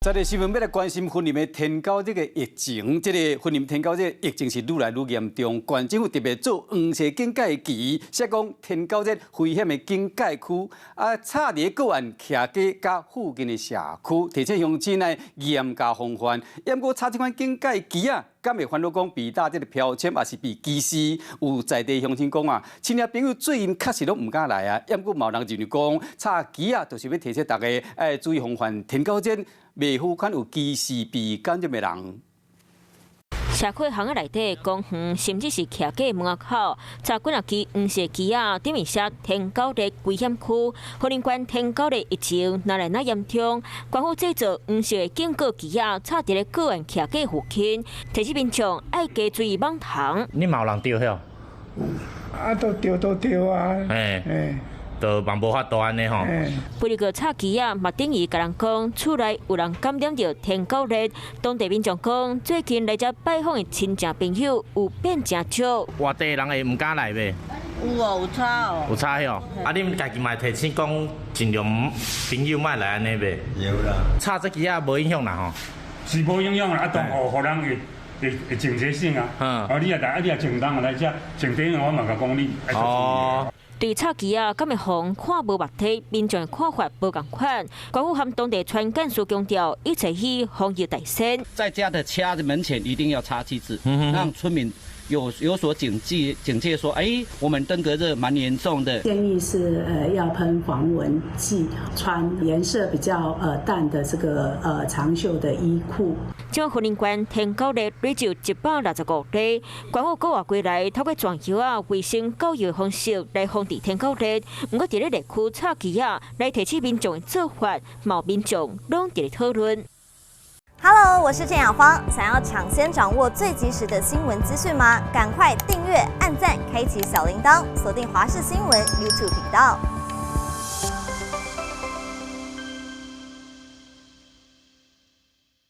在个新闻要来关心云林的天狗这个疫情，这个云林天狗这个疫情是愈来愈严重。县政府特别做黄色警戒期，说讲天狗这危险的警戒区，差伫个案徛街甲附近的社区，提醒乡亲来严加防范。要过差这款警戒期啊，敢会烦恼讲被打这个标签，也是被歧视？有在地乡亲讲啊，亲戚朋友最近确实都唔敢来啊。要过某人认为讲差期啊，就是要提醒大家要注意防范天狗这。未付款有歧视被感染的人。社区巷仔内底公园，甚至是徛街门口，查几啊支黄色旗啊，顶面写天狗日危险区。云林县天狗日疫情哪来那严重？官府制作黄色的警告旗啊，插伫咧个案徛街附近，提醒民众爱加注意网虫。你嘛有人丢晓？都丢啊！就嘛无法度安尼吼。不哩个插旗啊，嘛等于甲人讲，厝内有人感染着天狗热。当地民众讲，最近来遮拜访的亲戚朋友有变真少。外地人会唔敢来呗？有哦，有差哦。有差哦。啊，你们家己嘛提醒讲，尽量朋友莫来安尼呗。有啦。插这支啊，无影响啦吼。是无影响啦，啊，当互人会警觉性啊。啊，你也正当来遮，前顶我嘛甲讲你。哦。对插旗啊，敢会防看无目体，民众的看法无共款。官府和当地传干事强调，一切以防疫在先。在家的掐的门前一定要插旗子，让村民有所警戒说，我们登革热蛮严重的。建议是要喷防蚊剂，穿颜色比较淡的这个长袖的衣裤。今云林县天狗日累就165例，官府国外归来透过传销啊、卫生教育的方式来防治天狗日。不过，伫咧热区插旗啊，来提醒民众的做法，毛民众拢伫咧讨论。Hello， 我是郑雅芳。想要抢先掌握最及时的新闻资讯吗？赶快订阅、按赞、开启小铃铛，锁定华视新闻 YouTube 频道。